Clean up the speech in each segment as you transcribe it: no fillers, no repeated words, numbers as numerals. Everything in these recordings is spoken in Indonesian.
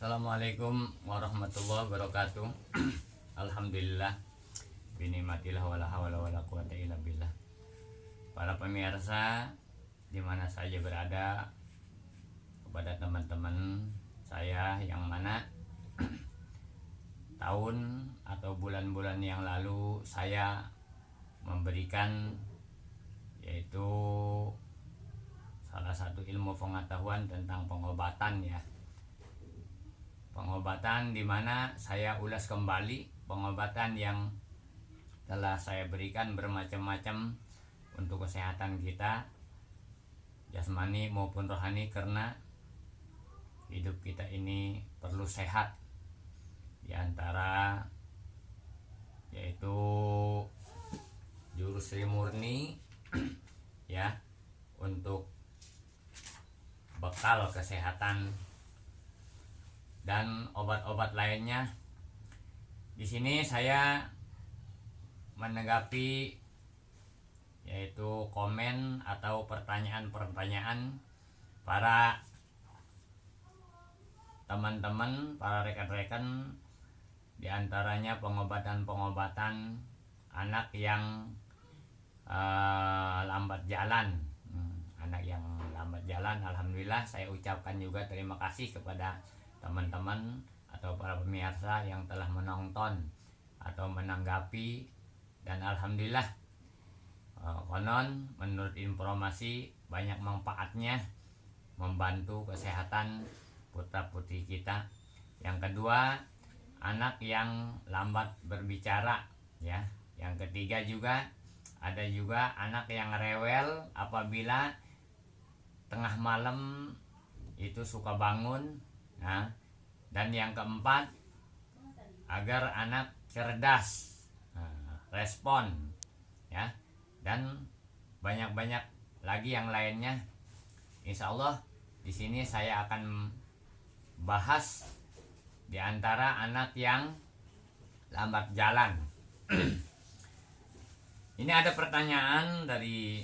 Assalamualaikum warahmatullahi wabarakatuh. Alhamdulillah binikmatillah wala haula wala quwata illa billah. Para pemirsa dimana saja berada, kepada teman-teman saya yang mana tahun atau bulan-bulan yang lalu saya memberikan yaitu salah satu ilmu pengetahuan tentang pengobatan ya. Pengobatan di mana saya ulas kembali pengobatan yang telah saya berikan bermacam-macam untuk kesehatan kita jasmani maupun rohani, karena hidup kita ini perlu sehat. Di antara yaitu jurus Sri Murni ya, untuk bekal kesehatan dan obat-obat lainnya. Di sini saya menanggapi yaitu komen atau pertanyaan-pertanyaan para teman-teman, para rekan-rekan, di antaranya pengobatan-pengobatan anak yang lambat jalan. Anak yang lambat jalan, alhamdulillah saya ucapkan juga terima kasih kepada teman-teman atau para pemirsa yang telah menonton atau menanggapi, dan alhamdulillah konon menurut informasi banyak manfaatnya, membantu kesehatan putra-putri kita. Yang kedua, anak yang lambat berbicara ya. Yang ketiga juga ada juga anak yang rewel apabila tengah malam itu suka bangun. Nah, dan yang keempat, agar anak cerdas, respon ya, dan banyak-banyak lagi yang lainnya. Insya Allah di sini saya akan bahas di antara anak yang lambat jalan. Ini ada pertanyaan dari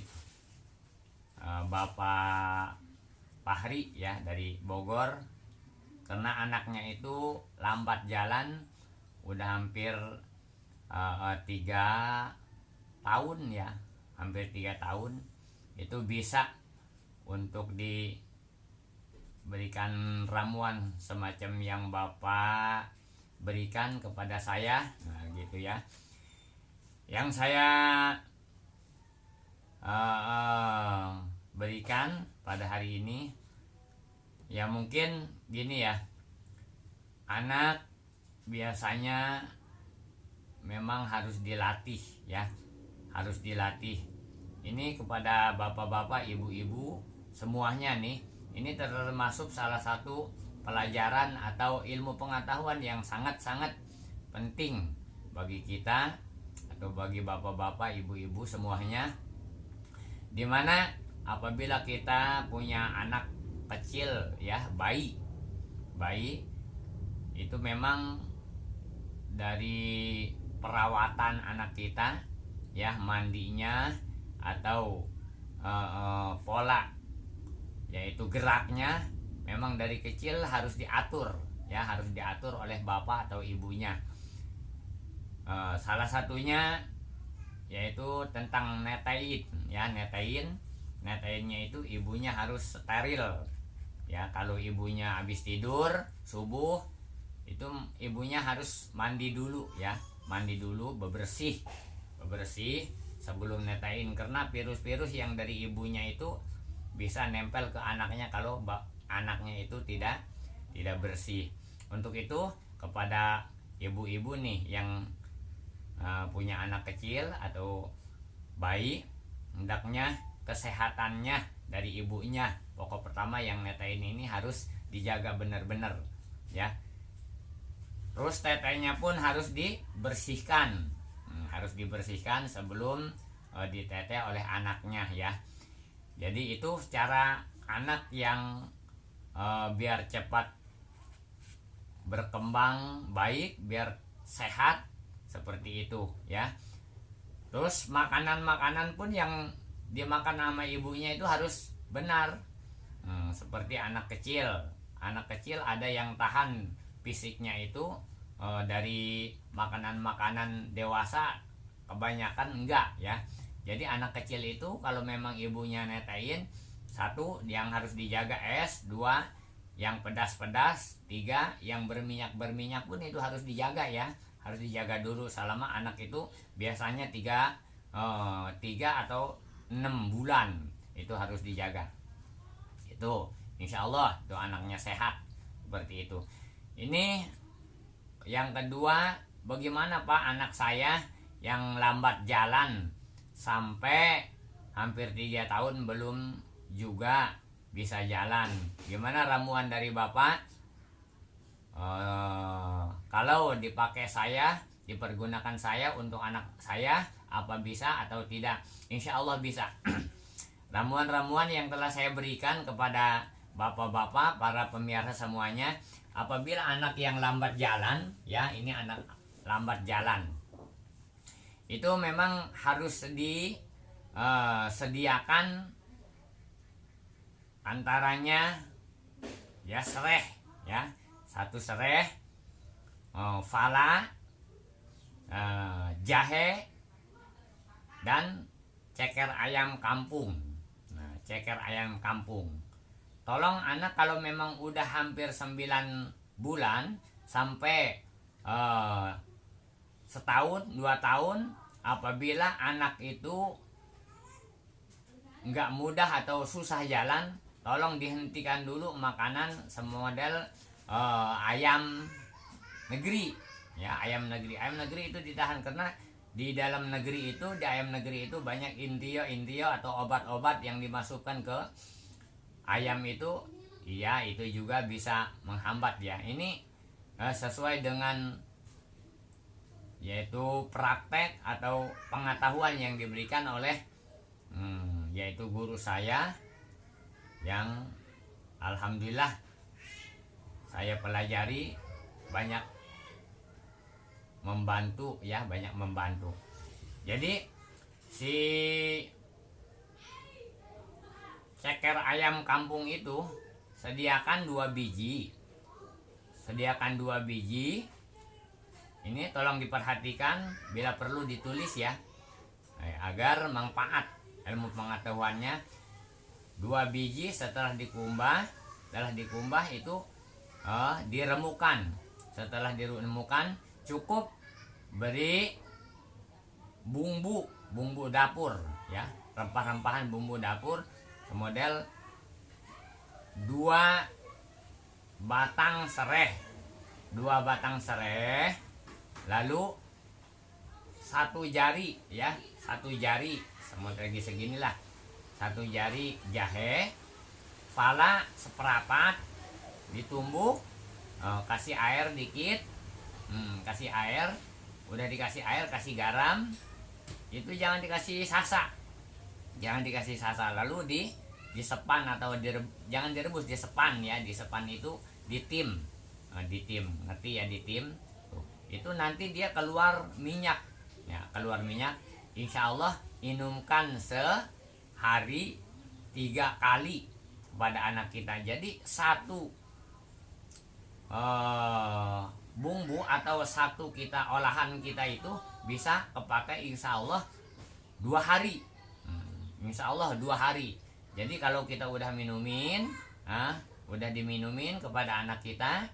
Bapak Fahri ya, dari Bogor. Karena anaknya itu lambat jalan udah hampir 3 tahun ya, hampir 3 tahun. Itu bisa untuk diberikan ramuan semacam yang Bapak berikan kepada saya. Nah gitu ya, yang saya berikan pada hari ini ya, mungkin gini ya, anak biasanya memang harus dilatih ya, harus dilatih. Ini kepada bapak-bapak, ibu-ibu semuanya nih, ini termasuk salah satu pelajaran atau ilmu pengetahuan yang sangat-sangat penting bagi kita atau bagi bapak-bapak, ibu-ibu semuanya, dimana apabila kita punya anak kecil ya, bayi itu memang dari perawatan anak kita ya, mandinya atau pola yaitu geraknya memang dari kecil harus diatur ya, harus diatur oleh bapak atau ibunya. Salah satunya yaitu tentang netein ya, neteinnya itu ibunya harus steril ya. Kalau ibunya habis tidur subuh itu ibunya harus mandi dulu ya, mandi dulu, bebersih sebelum netein, karena virus-virus yang dari ibunya itu bisa nempel ke anaknya kalau anaknya itu tidak bersih. Untuk itu kepada ibu-ibu nih yang punya anak kecil atau bayi, hendaknya kesehatannya dari ibunya, pokok pertama yang netein ini harus dijaga benar-benar ya. Terus tetenya pun harus dibersihkan, harus dibersihkan sebelum diteteh oleh anaknya ya. Jadi itu cara anak yang biar cepat berkembang baik, biar sehat, seperti itu ya. Terus makanan-makanan pun yang dimakan sama ibunya itu harus benar, seperti anak kecil anak kecil ada yang tahan fisiknya itu dari makanan-makanan dewasa, kebanyakan enggak ya. Jadi anak kecil itu kalau memang ibunya netain, satu yang harus dijaga es, dua yang pedas-pedas, tiga yang berminyak pun itu harus dijaga ya, harus dijaga dulu selama anak itu biasanya tiga atau 6 bulan itu harus dijaga. Itu insya Allah tuh anaknya sehat seperti itu. Ini yang kedua, bagaimana Pak anak saya yang lambat jalan sampai hampir 3 tahun belum juga bisa jalan, gimana ramuan dari Bapak? Kalau dipakai saya, dipergunakan saya untuk anak saya, apa bisa atau tidak? Insya Allah bisa. Ramuan-ramuan yang telah saya berikan kepada bapak-bapak, para pemirsa semuanya, apabila anak yang lambat jalan, ya ini anak lambat jalan, itu memang harus disediakan antaranya ya sereh, ya 1 sereh, fala, jahe, dan ceker ayam kampung. Nah, ceker ayam kampung. Tolong anak kalau memang udah hampir 9 bulan sampai setahun 2 tahun, apabila anak itu nggak mudah atau susah jalan, tolong dihentikan dulu makanan semodel ayam negeri ya. Ayam negeri itu ditahan karena di dalam negeri itu, di ayam negeri itu banyak intio atau obat-obat yang dimasukkan ke ayam itu. Iya, itu juga bisa menghambat ya. Ini sesuai dengan yaitu praktek atau pengetahuan yang diberikan oleh yaitu guru saya, yang alhamdulillah saya pelajari, banyak membantu ya, banyak membantu. Jadi si ceker ayam kampung itu sediakan 2 biji. Sediakan 2 biji. Ini tolong diperhatikan, bila perlu ditulis ya, agar manfaat ilmu pengetahuannya. 2 biji setelah dikumbah itu diremukan. Setelah diremukan, cukup beri bumbu dapur ya, rempah-rempahan bumbu dapur, model 2 batang sereh, lalu 1 jari ya, 1 jari lagi seginilah, 1 jari jahe, fala seperapat, ditumbuk, kasih air dikit, kasih air, udah dikasih air, kasih garam, itu jangan dikasih sasa, lalu disepan atau jangan direbus, disepan ya. Disepan itu ditim, ngerti ya, ditim tuh. Itu nanti dia keluar minyak ya, insya Allah minumkan sehari 3 kali kepada anak kita. Jadi 1 bumbu atau 1 olahan kita itu bisa kepakai insya Allah 2 hari. Insya Allah 2 hari. Jadi kalau kita udah diminumin kepada anak kita,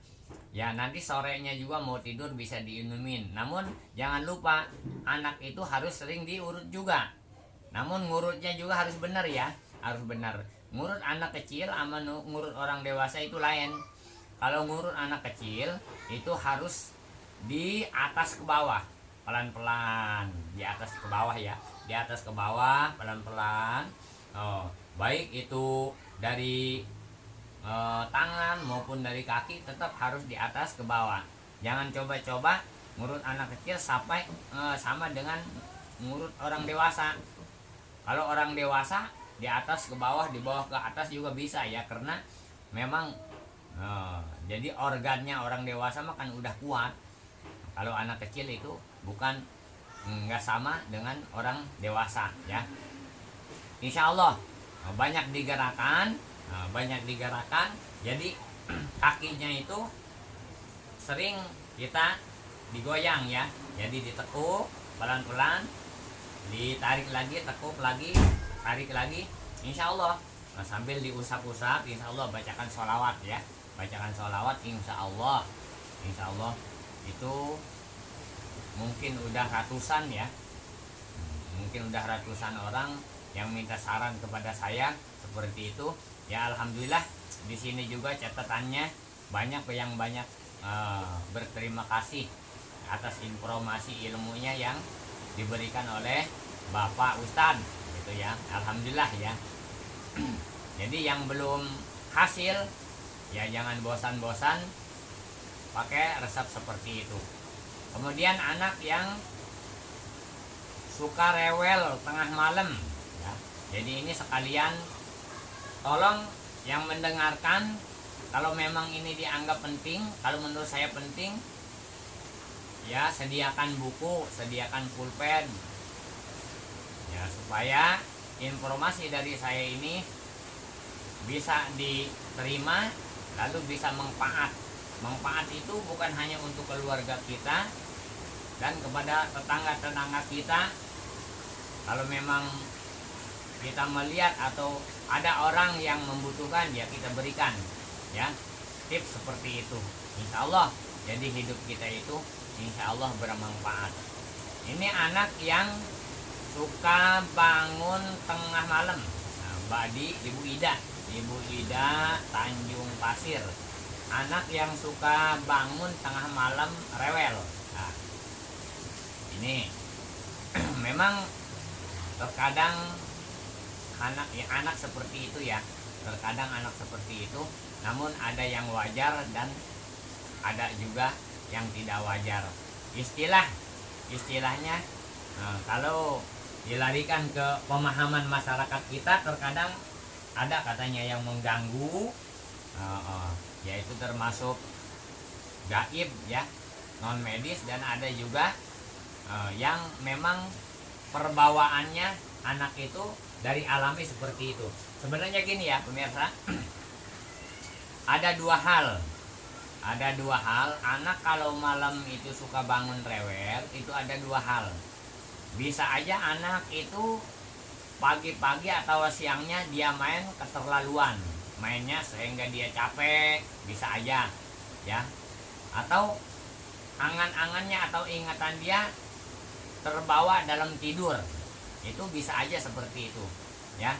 ya nanti sorenya juga mau tidur bisa diinumin. Namun jangan lupa anak itu harus sering diurut juga. Namun ngurutnya juga harus benar ya, harus benar. Ngurut anak kecil sama ngurut orang dewasa itu lain. Kalau ngurut anak kecil itu harus di atas ke bawah, pelan-pelan, di atas ke bawah ya, di atas ke bawah pelan-pelan. Baik itu dari tangan maupun dari kaki, tetap harus di atas ke bawah. Jangan coba-coba ngurut anak kecil sampai sama dengan ngurut orang dewasa. Kalau orang dewasa di atas ke bawah, di bawah ke atas juga bisa ya, karena memang jadi organnya orang dewasa mah kan udah kuat. Kalau anak kecil itu nggak sama dengan orang dewasa ya. Insya Allah banyak digerakkan. Jadi kakinya itu sering kita digoyang ya, jadi ditekuk pelan-pelan, ditarik lagi, tekuk lagi, tarik lagi, insya Allah. Nah, sambil diusap-usap, insya Allah bacakan sholawat ya, bacakan sholawat, insya Allah itu mungkin udah ratusan ya, mungkin udah ratusan orang yang minta saran kepada saya seperti itu ya. Alhamdulillah di sini juga catatannya banyak berterima kasih atas informasi ilmunya yang diberikan oleh Bapak Ustadz gitu ya. Alhamdulillah ya. Jadi yang belum hasil ya jangan bosan-bosan pakai resep seperti itu. Kemudian anak yang suka rewel tengah malam ya. Jadi ini sekalian tolong yang mendengarkan, kalau memang ini dianggap penting, kalau menurut saya penting ya, sediakan buku, sediakan pulpen ya, supaya informasi dari saya ini bisa diterima lalu bisa manfaat. Manfaat itu bukan hanya untuk keluarga kita dan kepada tetangga-tetangga kita. Kalau memang kita melihat atau ada orang yang membutuhkan ya kita berikan ya, tips seperti itu, insya Allah jadi hidup kita itu insya Allah bermanfaat. Ini anak yang suka bangun tengah malam. Nah, Badi Ibu Ida Tanjung Pasir, anak yang suka bangun tengah malam rewel. Nah, ini memang terkadang anak seperti itu ya, terkadang anak seperti itu, namun ada yang wajar dan ada juga yang tidak wajar. Istilahnya kalau dilarikan ke pemahaman masyarakat kita, terkadang ada katanya yang mengganggu, yaitu termasuk gaib ya, non medis, dan ada juga yang memang perbawaannya anak itu dari alami seperti itu. Sebenarnya gini ya pemirsa, ada dua hal, anak kalau malam itu suka bangun rewel, itu ada dua hal. Bisa aja anak itu pagi-pagi atau siangnya dia main keterlaluan, mainnya sehingga dia capek, bisa aja ya. Atau angan-angannya atau ingatan dia terbawa dalam tidur, itu bisa aja seperti itu ya.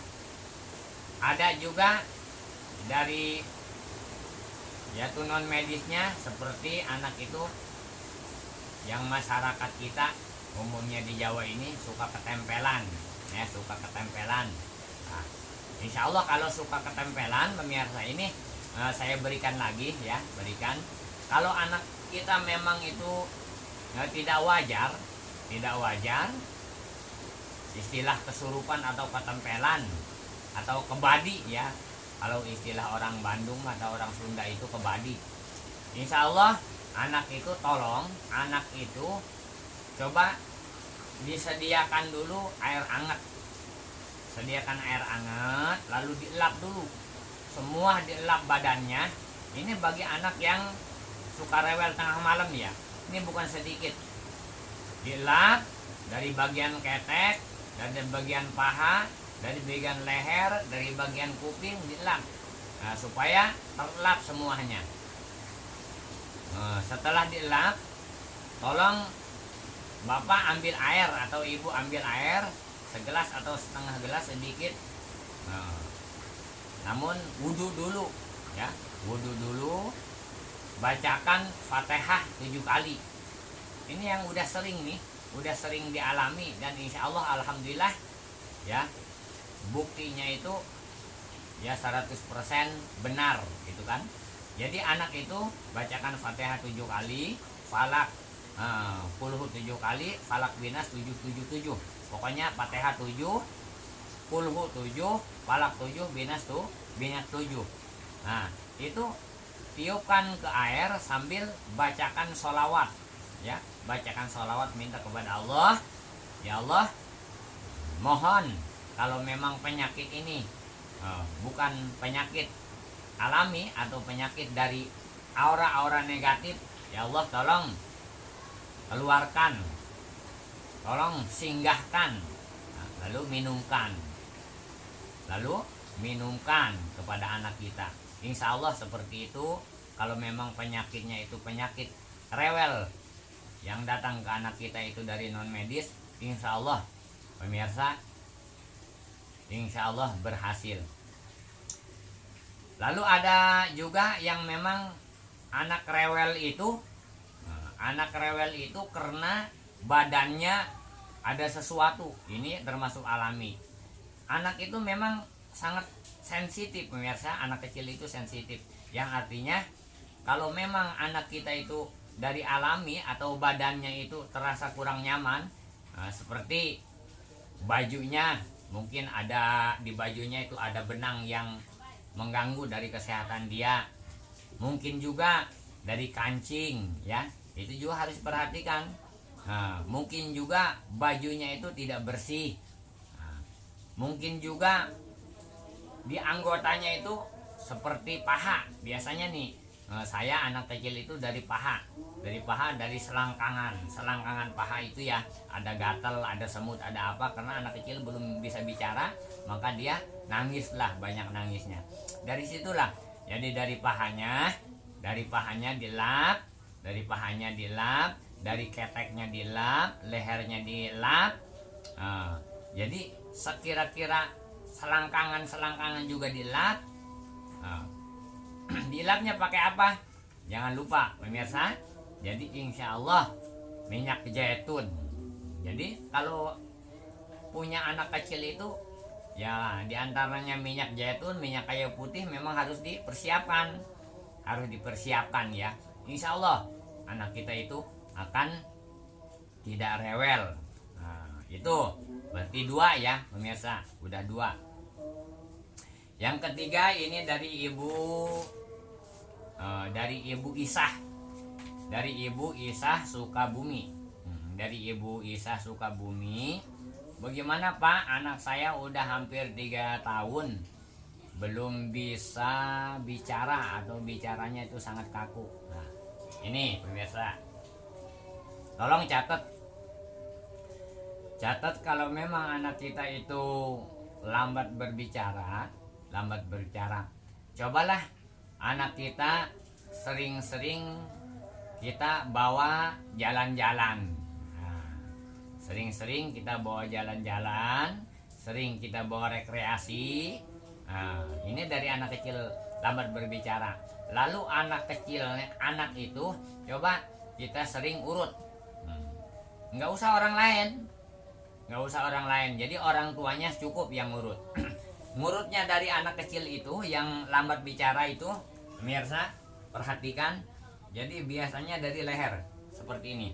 Ada juga dari ya non medisnya, seperti anak itu yang masyarakat kita umumnya di Jawa ini suka ketempelan ya, suka ketempelan. Nah, insya Allah kalau suka ketempelan pemirsa ini saya berikan lagi ya, berikan. Kalau anak kita memang itu tidak wajar, istilah kesurupan atau ketempelan atau kebadi ya, kalau istilah orang Bandung atau orang Sunda itu kebadi. Insya Allah anak itu, tolong anak itu coba disediakan dulu air hangat, sediakan air hangat, lalu dielap dulu, semua dielap badannya. Ini bagi anak yang suka rewel tengah malam ya, ini bukan sedikit. Dielap dari bagian ketek, dari bagian paha, dari bagian leher, dari bagian kuping, dielap supaya terelap semuanya. Setelah dielap, tolong Bapak ambil air atau Ibu ambil air segelas atau setengah gelas sedikit. Namun wudhu dulu ya, wudhu dulu, bacakan Fatihah 7 kali. Ini yang udah sering dialami, dan insya Allah alhamdulillah ya, buktinya itu ya 100% benar gitu kan. Jadi anak itu bacakan Fatihah 7 kali, Falak 7 kali, Falak Binas 777. Pokoknya Fatihah 7, Kulhu 7, Falak 7, Binas 7. Nah, itu tiupkan ke air sambil bacakan sholawat ya, bacakan sholawat, minta kepada Allah, ya Allah, mohon kalau memang penyakit ini bukan penyakit alami atau penyakit dari aura-aura negatif, ya Allah tolong keluarkan, tolong singgahkan. Nah, lalu minumkan kepada anak kita. Insya Allah seperti itu. Kalau memang penyakitnya itu penyakit rewel yang datang ke anak kita itu dari non medis, insya Allah pemirsa, insya Allah berhasil. Lalu ada juga yang memang anak rewel itu karena badannya ada sesuatu. Ini termasuk alami. Anak itu memang sangat sensitif pemirsa. Anak kecil itu sensitif, yang artinya kalau memang anak kita itu dari alami atau badannya itu terasa kurang nyaman, seperti bajunya, mungkin ada di bajunya itu ada benang yang mengganggu dari kesehatan dia, mungkin juga dari kancing, ya itu juga harus diperhatikan. Mungkin juga bajunya itu tidak bersih, mungkin juga di anggotanya itu seperti paha. Biasanya nih, saya anak kecil itu dari paha, dari selangkangan paha itu ya, ada gatal, ada semut, ada apa, karena anak kecil belum bisa bicara, maka dia nangislah, banyak nangisnya. Dari situlah, jadi dari pahanya dilap, dari keteknya dilap, lehernya dilap. Jadi sekira-kira selangkangan juga dilap. Dilapnya pakai apa? Jangan lupa pemirsa. Jadi insya Allah minyak zaitun. Jadi kalau punya anak kecil itu ya diantaranya minyak zaitun, minyak kayu putih memang harus dipersiapkan. Ya. Insya Allah anak kita itu akan tidak rewel. Itu berarti 2 ya pemirsa, udah 2. Yang ketiga ini dari Ibu Isah, Sukabumi. Dari Ibu Isah Sukabumi. Bagaimana Pak, anak saya udah hampir 3 tahun belum bisa bicara atau bicaranya itu sangat kaku. Nah, ini pemirsa, tolong catat kalau memang anak kita itu lambat berbicara, cobalah anak kita sering-sering kita bawa jalan-jalan. Sering-sering kita bawa jalan-jalan, sering kita bawa rekreasi. Ini dari anak kecil lambat berbicara. Lalu anak itu coba kita sering urut. Nggak usah orang lain, jadi orang tuanya cukup yang ngurut. Ngurutnya dari anak kecil itu yang lambat bicara itu, pemirsa perhatikan. Jadi biasanya dari leher seperti ini.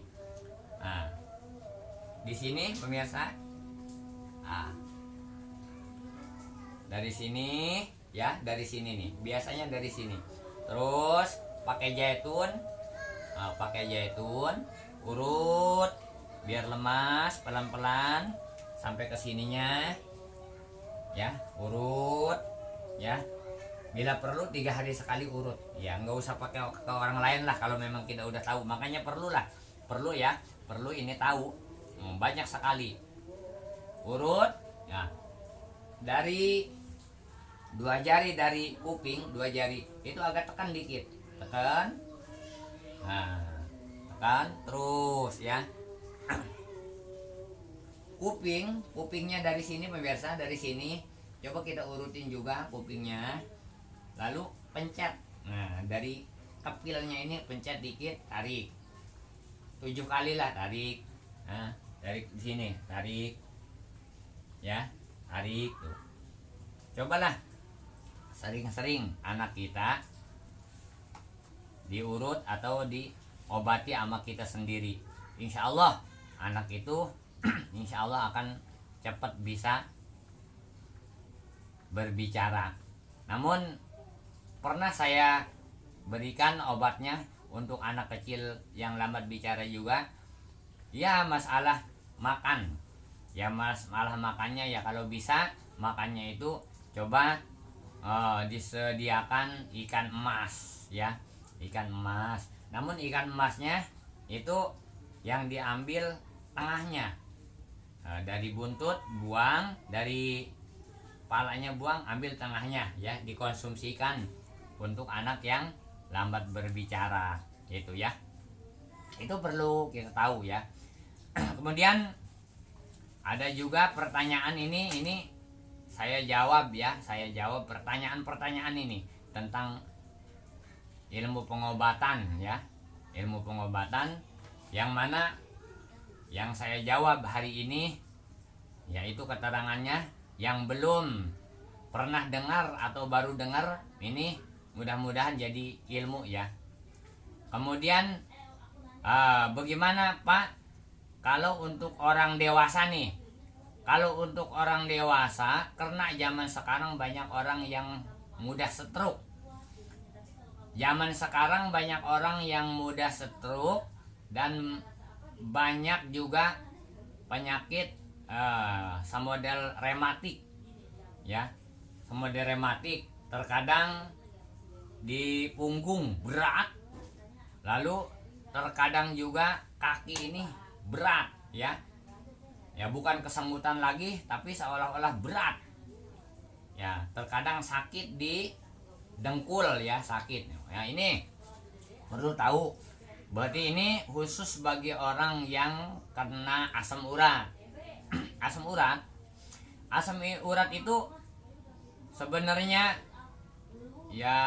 Di sini pemirsa, dari sini ya, dari sini nih, biasanya dari sini. Terus pakai zaitun, urut biar lemas, pelan-pelan sampai ke sininya ya, urut ya. Bila perlu 3 hari sekali urut ya, nggak usah pakai ke orang lain lah kalau memang kita udah tahu. Makanya perlu ini tahu. Banyak sekali urut ya, dari 2 jari dari kuping, 2 jari itu agak tekan dikit, tekan terus ya. Kupingnya dari sini pemirsa, dari sini coba kita urutin juga kupingnya, lalu pencet. Dari kepilnya ini pencet dikit, tarik 7 kali lah, tarik. Dari sini tarik ya, tarik tuh. Cobalah sering-sering anak kita diurut atau diobati sama kita sendiri. Insya Allah anak itu insya Allah akan cepat bisa berbicara. Namun pernah saya berikan obatnya untuk anak kecil yang lambat bicara juga. Ya masalah makan. Ya masalah makannya ya, kalau bisa makannya itu coba disediakan ikan emas ya, ikan emas. Namun ikan emasnya itu yang diambil tengahnya. Dari buntut buang, dari palanya buang, ambil tengahnya ya, dikonsumsikan untuk anak yang lambat berbicara gitu ya. Itu perlu kita tahu ya. Kemudian ada juga pertanyaan ini saya jawab ya, saya jawab pertanyaan-pertanyaan ini tentang ilmu pengobatan ya, ilmu pengobatan yang mana yang saya jawab hari ini yaitu keterangannya. Yang belum pernah dengar atau baru dengar ini mudah-mudahan jadi ilmu ya. Kemudian bagaimana Pak kalau untuk orang dewasa nih? Kalau untuk orang dewasa, karena zaman sekarang banyak orang yang mudah stroke. Zaman sekarang banyak orang yang mudah stroke dan banyak juga penyakit semodel rematik ya, semodel rematik. Terkadang di punggung berat, lalu terkadang juga kaki ini berat ya, ya bukan kesemutan lagi tapi seolah-olah berat ya. Terkadang sakit di dengkul ya, sakit ya. Ini perlu tahu, berarti ini khusus bagi orang yang kena asam urat. Asam urat itu sebenarnya ya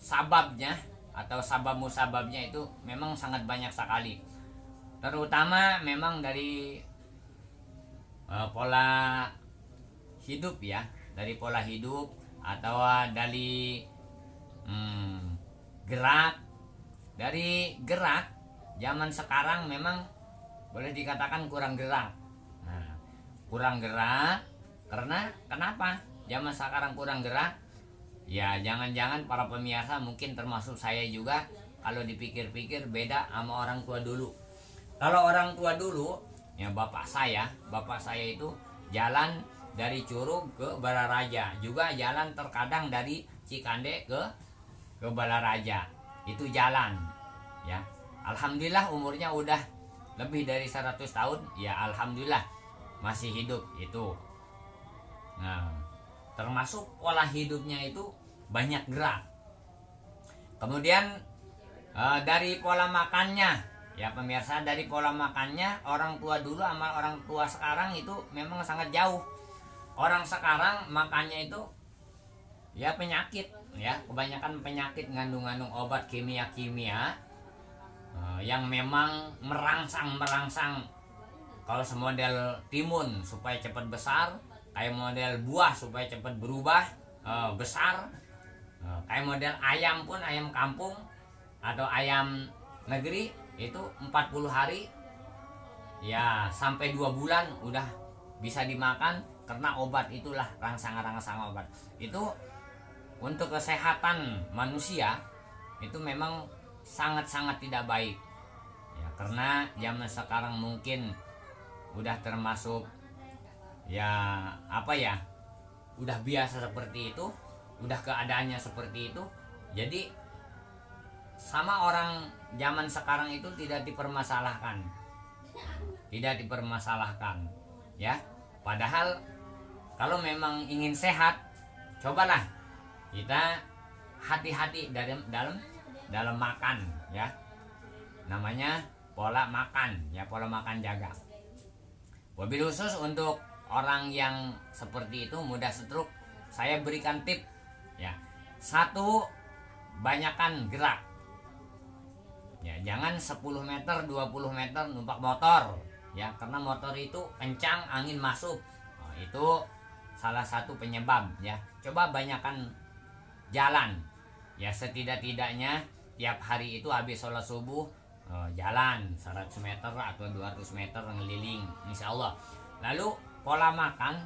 sababnya atau sabab musababnya itu memang sangat banyak sekali. Terutama memang dari pola hidup ya, dari pola hidup atau dari gerak. Dari gerak zaman sekarang memang boleh dikatakan kurang gerak. Nah, kurang gerak karena kenapa zaman sekarang kurang gerak? Ya jangan-jangan para pemirsa mungkin termasuk saya juga, kalau dipikir-pikir beda sama orang tua dulu. Kalau orang tua dulu ya bapak saya itu jalan dari Curug ke Balaraja, juga jalan terkadang dari Cikande ke Balaraja. Itu jalan ya. Alhamdulillah umurnya udah lebih dari 100 tahun ya, alhamdulillah masih hidup itu. Nah, termasuk pola hidupnya itu banyak gerak. Kemudian dari pola makannya ya pemirsa, dari pola makannya orang tua dulu sama orang tua sekarang itu memang sangat jauh. Orang sekarang makannya itu ya penyakit ya, kebanyakan penyakit ngandung-ngandung obat kimia-kimia yang memang merangsang. Kalau semodel timun supaya cepat besar, kayak model buah supaya cepat berubah besar, kayak model ayam pun, ayam kampung atau ayam negeri itu 40 hari ya sampai 2 bulan udah bisa dimakan, karena obat itulah, rangsang obat itu untuk kesehatan manusia itu memang sangat-sangat tidak baik ya. Karena zaman sekarang mungkin udah termasuk ya apa ya, udah biasa seperti itu, udah keadaannya seperti itu. Jadi sama orang zaman sekarang itu tidak dipermasalahkan ya. Padahal kalau memang ingin sehat, cobalah kita hati-hati dalam makan ya. Namanya pola makan ya, pola makan jaga. Wabil khusus untuk orang yang seperti itu mudah stroke, saya berikan tip ya. 1, banyakan gerak ya, jangan 10 meter 20 meter numpak motor ya, karena motor itu kencang, angin masuk. Itu salah satu penyebab ya. Coba banyakan jalan ya, setidak-tidaknya tiap hari itu habis sholat subuh jalan 100 meter atau 200 meter ngeliling, insya Allah. Lalu pola makan,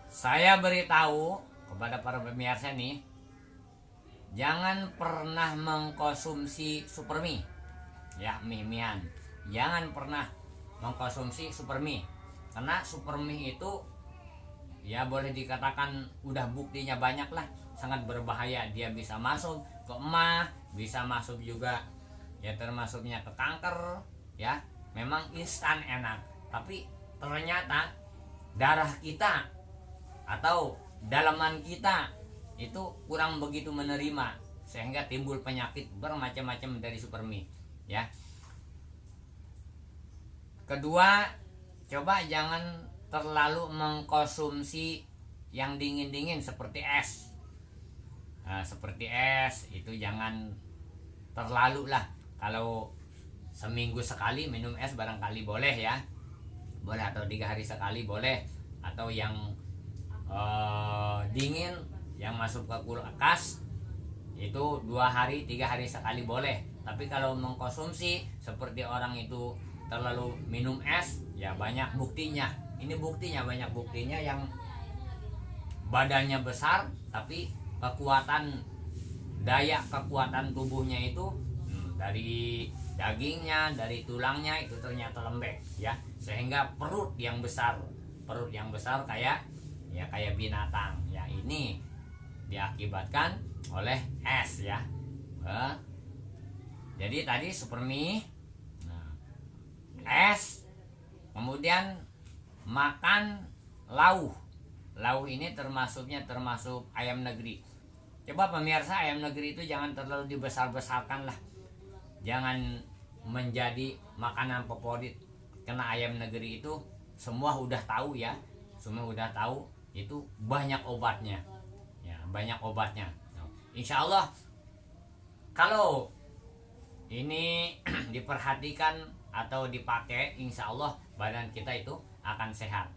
saya beritahu kepada para pemirsa nih, jangan pernah mengkonsumsi supermie ya, mie-mian. Jangan pernah mengkonsumsi supermie, karena supermie itu ya boleh dikatakan udah buktinya banyak lah, sangat berbahaya. Dia bisa masuk ke emah, bisa masuk juga ya termasuknya ke kanker ya. Memang instan enak, tapi ternyata darah kita atau dalaman kita itu kurang begitu menerima, sehingga timbul penyakit bermacam-macam dari supermi ya. Kedua, coba jangan terlalu mengkonsumsi yang dingin-dingin seperti es. Nah, seperti es itu jangan terlalu lah. Kalau seminggu sekali minum es barangkali boleh ya, boleh, atau 3 hari sekali boleh, atau yang dingin yang masuk ke kulkas itu 2 hari 3 hari sekali boleh. Tapi kalau mengkonsumsi seperti orang itu terlalu minum es, ya banyak buktinya. Ini buktinya, banyak buktinya yang badannya besar tapi daya kekuatan tubuhnya itu dari dagingnya, dari tulangnya itu ternyata lembek ya, sehingga perut yang besar kayak binatang ya. Ini diakibatkan oleh es ya. Jadi tadi supermi, es, kemudian makan lauh ini termasuk ayam negeri. Coba pemirsa, ayam negeri itu jangan terlalu dibesar-besarkan lah, jangan menjadi makanan favorit, karena ayam negeri itu semua udah tahu ya, itu banyak obatnya ya, insya Allah kalau ini diperhatikan atau dipakai, insya Allah badan kita itu akan sehat.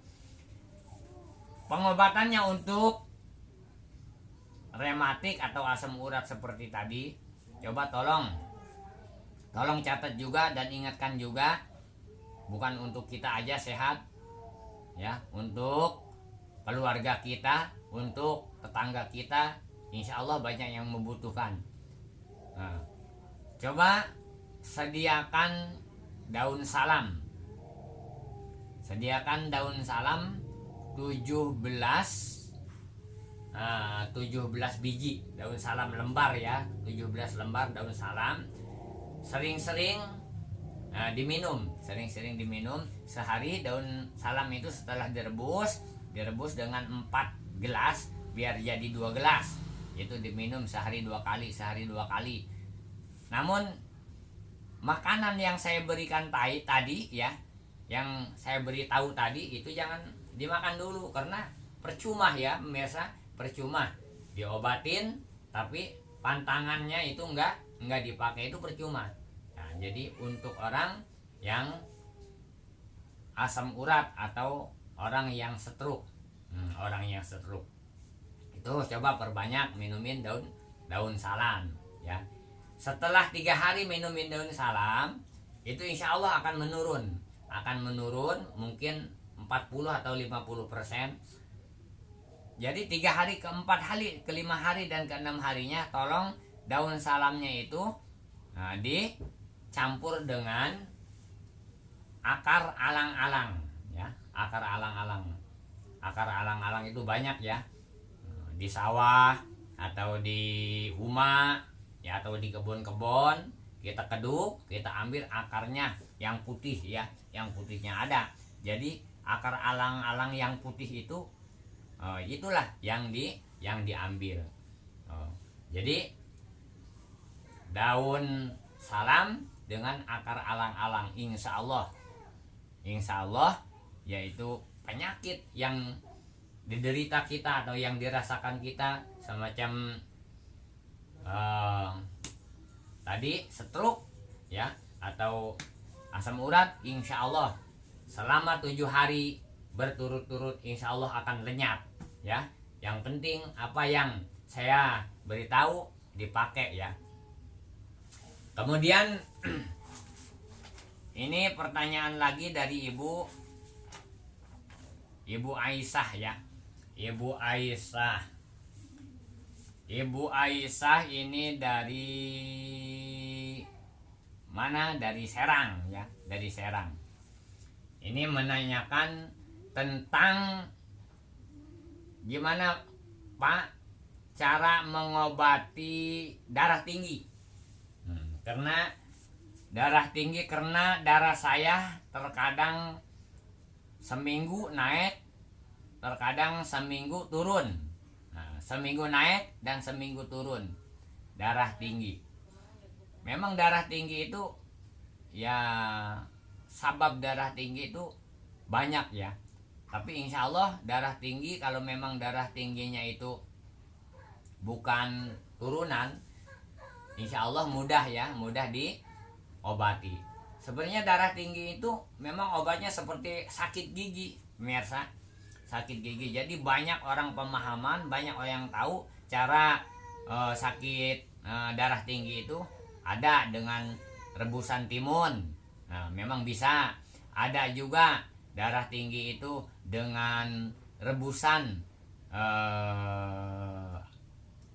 Pengobatannya untuk rematik atau asam urat seperti tadi, coba tolong catat juga dan ingatkan juga, bukan untuk kita aja sehat ya, untuk keluarga kita, untuk tetangga kita, insya Allah banyak yang membutuhkan. Nah, coba sediakan daun salam 17 biji daun salam lembar ya, 17 lembar daun salam. Sering-sering diminum sehari. Daun salam itu setelah direbus dengan 4 gelas biar jadi 2 gelas, itu diminum sehari 2 kali. Namun makanan yang saya berikan tadi ya, yang saya beritahu tadi itu jangan dimakan dulu, karena percuma ya pemirsa, percuma diobatin tapi pantangannya itu enggak dipakai, itu percuma. Nah, jadi untuk orang yang asam urat atau orang yang stroke, itu coba perbanyak minumin daun salam ya. Setelah 3 hari minumin daun salam, itu insya Allah akan menurun mungkin 40 atau 50%. Jadi 3 hari, ke 4 hari, ke 5 hari, dan ke 6 harinya tolong daun salamnya itu dicampur dengan akar alang-alang ya. Akar alang-alang itu banyak ya, di sawah atau di rumah ya, atau di kebun-kebun. Kita keduk, kita ambil akarnya yang putih ya, yang putihnya ada. Jadi akar alang-alang yang putih itu itulah yang diambil. Jadi daun salam dengan akar alang-alang, insya Allah yaitu penyakit yang diderita kita atau yang dirasakan kita, semacam tadi stroke ya, atau asam urat, insya Allah selama 7 hari berturut-turut insya Allah akan lenyap ya. Yang penting apa yang saya beritahu dipakai ya. Kemudian ini pertanyaan lagi dari Ibu Aisyah ya. Ibu Aisyah ini dari mana? Dari Serang ya, dari Serang. Ini menanyakan tentang gimana Pak cara mengobati darah tinggi? Karena darah saya terkadang seminggu naik, terkadang seminggu turun. Seminggu naik dan seminggu turun darah tinggi. Memang darah tinggi itu ya, sabab darah tinggi itu banyak ya. Tapi insya Allah darah tinggi, kalau memang darah tingginya itu bukan turunan, insya Allah mudah ya, mudah diobati. Sebenarnya darah tinggi itu memang obatnya seperti sakit gigi, pemirsa. Sakit gigi. Jadi banyak orang pemahaman, banyak orang yang tahu cara sakit darah tinggi itu ada dengan rebusan timun. Nah, memang bisa. Ada juga darah tinggi itu dengan rebusan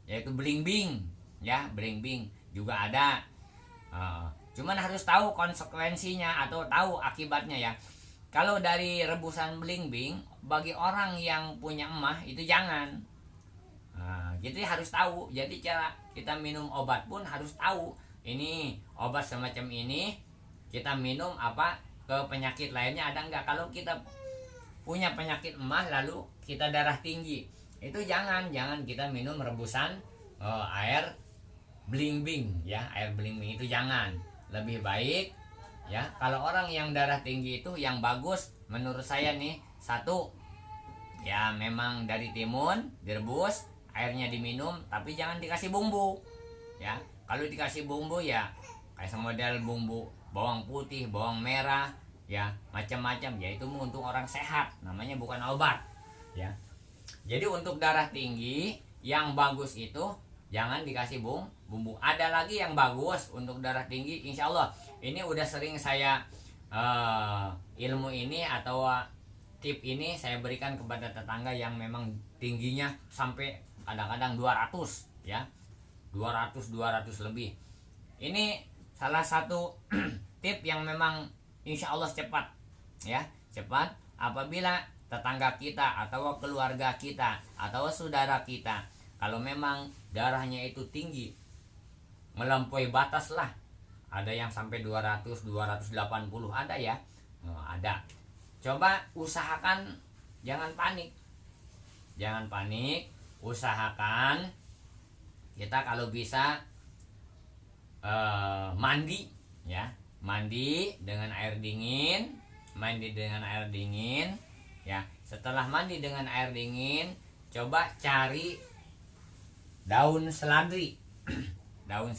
yaitu belimbing ya, belimbing juga ada. Cuman harus tahu konsekuensinya atau tahu akibatnya ya. Kalau dari rebusan belimbing, bagi orang yang punya emah itu jangan. Jadi harus tahu. Jadi cara kita minum obat pun harus tahu. Ini obat semacam ini kita minum apa ke penyakit lainnya ada enggak. Kalau kita punya penyakit emah lalu kita darah tinggi, itu jangan kita minum rebusan air belimbing ya, air belimbing itu jangan. Lebih baik ya, kalau orang yang darah tinggi itu yang bagus menurut saya nih, satu ya memang dari timun direbus, airnya diminum, tapi jangan dikasih bumbu ya. Kalau dikasih bumbu ya kayak model bumbu bawang putih, bawang merah ya, macam-macam ya, itu untuk orang sehat, namanya bukan obat ya. Jadi untuk darah tinggi yang bagus itu jangan dikasih bumbu. Ada lagi yang bagus untuk darah tinggi, insya Allah ini udah sering saya ilmu ini atau tip ini saya berikan kepada tetangga yang memang tingginya sampai kadang-kadang 200 ya, 200 lebih. Ini salah satu tip yang memang insya Allah cepat ya, cepat. Apabila tetangga kita atau keluarga kita atau saudara kita kalau memang darahnya itu tinggi melampaui batas lah, ada yang sampai 200 280 ada ya, ada. Coba usahakan jangan panik, usahakan kita kalau bisa mandi ya, mandi dengan air dingin ya. Setelah mandi dengan air dingin, coba cari daun seladri daun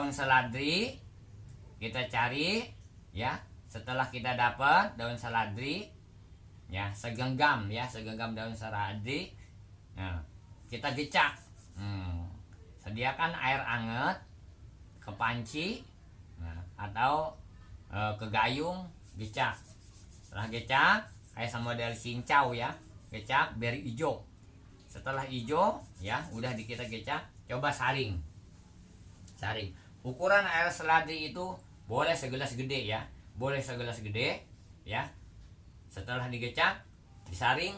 seladri kita cari ya. Setelah kita dapat daun seladri ya, segenggam daun seladri, nah, kita gecak. Sediakan air anget ke panci atau ke gayung, gecak. Setelah gecak kayak sama model cincau ya, gecak biar hijau. Setelah hijau ya udah kita gecak, coba saring. Ukuran air seladri itu boleh segelas gede ya, setelah digecak, disaring,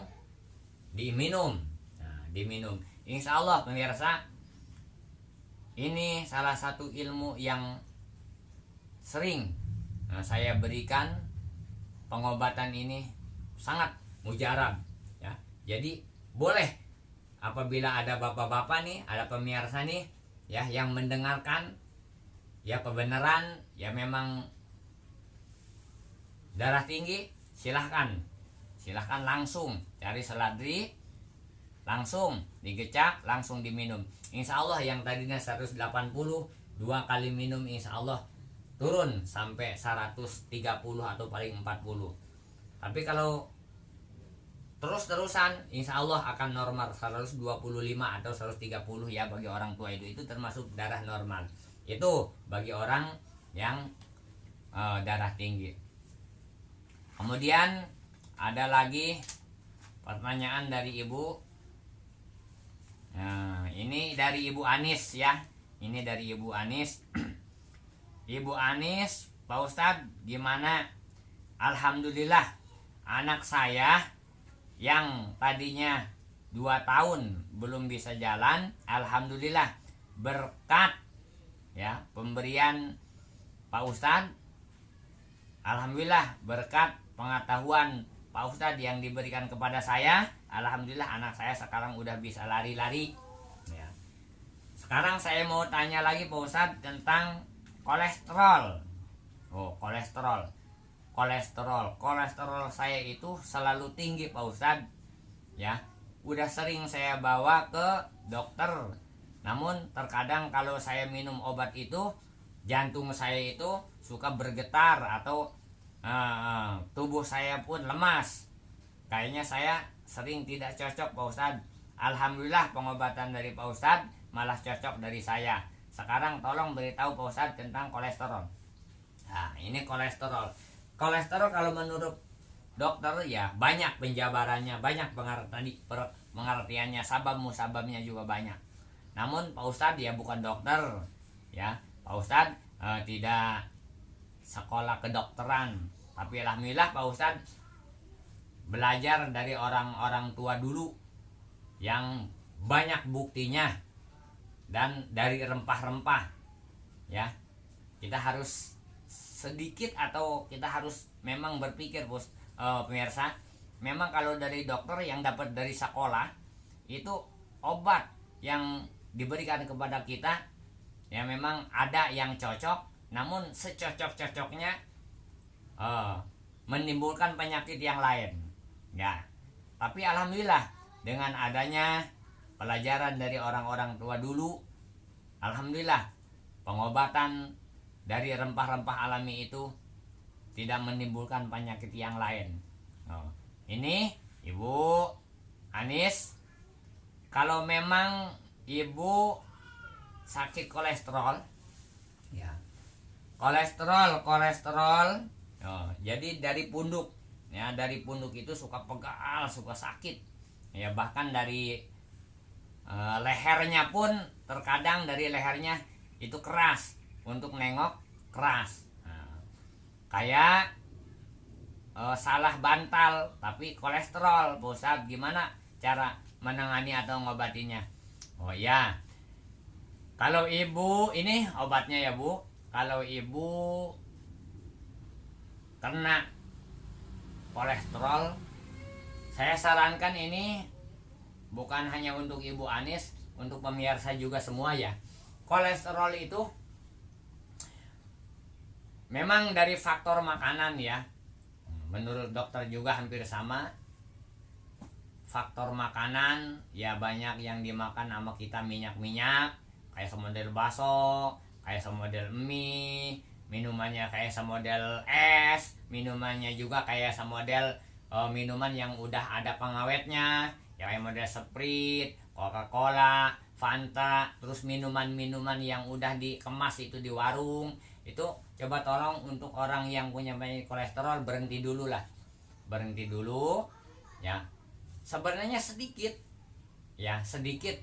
diminum. Diminum. Insya Allah pemirsa, ini salah satu ilmu yang sering saya berikan. Pengobatan ini sangat mujarab ya. Jadi boleh apabila ada bapak-bapak nih, ada pemirsa nih ya yang mendengarkan ya, kebenaran ya memang darah tinggi, silahkan langsung cari seladri, langsung digecak, langsung diminum. Insya Allah yang tadinya 180, 2 kali minum insya Allah turun sampai 130 atau paling 40. Tapi kalau terus-terusan insya Allah akan normal 125 atau 130 ya. Bagi orang tua itu termasuk darah normal. Itu bagi orang yang darah tinggi. Kemudian ada lagi pertanyaan dari ibu. Nah, ini dari Ibu Anis ya. Ini dari Ibu Anis. Ibu Anis, Pak Ustadz gimana? Alhamdulillah anak saya yang tadinya 2 tahun belum bisa jalan, alhamdulillah berkat ya pemberian Pak Ustadz, alhamdulillah berkat pengetahuan Pak Ustadz yang diberikan kepada saya, alhamdulillah anak saya sekarang udah bisa lari-lari ya. Sekarang saya mau tanya lagi Pak Ustadz tentang kolesterol. Kolesterol saya itu selalu tinggi Pak Ustadz ya. Udah sering saya bawa ke dokter, namun terkadang kalau saya minum obat itu jantung saya itu suka bergetar atau tubuh saya pun lemas. Kayaknya saya sering tidak cocok Pak Ustadz. Alhamdulillah pengobatan dari Pak Ustadz malah cocok dari saya. Sekarang tolong beritahu Pak Ustadz tentang kolesterol. Nah ini kolesterol. Kolesterol kalau menurut dokter ya banyak penjabarannya, banyak pengertiannya, sababnya juga banyak. Namun Pak Ustadz ya bukan dokter ya. Pak Ustadz tidak sekolah kedokteran, tapi alhamdulillah Pak Ustadz belajar dari orang-orang tua dulu yang banyak buktinya, dan dari rempah-rempah ya. Kita harus sedikit atau kita harus memang berpikir pemirsa, memang kalau dari dokter yang dapat dari sekolah itu obat yang diberikan kepada kita ya memang ada yang cocok, namun secocok-cocoknya menimbulkan penyakit yang lain ya. Tapi alhamdulillah dengan adanya pelajaran dari orang-orang tua dulu, alhamdulillah pengobatan dari rempah-rempah alami itu tidak menimbulkan penyakit yang lain. Ini Ibu Anis, kalau memang Ibu sakit kolesterol ya, kolesterol jadi dari punduk ya, dari punduk itu suka pegal, suka sakit ya, bahkan dari lehernya pun terkadang dari lehernya itu keras, untuk nengok keras. Kayak salah bantal tapi kolesterol. Pak Ustadz gimana cara menangani atau ngobatinya? Oh ya, kalau Ibu ini obatnya ya Bu, kalau Ibu kena kolesterol, saya sarankan ini bukan hanya untuk Ibu Anis, untuk pemirsa juga semua ya. Kolesterol itu memang dari faktor makanan ya. Menurut dokter juga hampir sama. Faktor makanan ya, banyak yang dimakan sama kita minyak-minyak, kayak semodel bakso, kayak semodel mie, minumannya kayak semodel es, minumannya juga kayak semodel minuman yang udah ada pengawetnya ya, kayak model Sprite, Coca-Cola, Fanta, terus minuman-minuman yang udah dikemas itu di warung. Itu coba tolong untuk orang yang punya banyak kolesterol berhenti dulu lah, berhenti dulu ya. Sebenarnya sedikit ya, sedikit.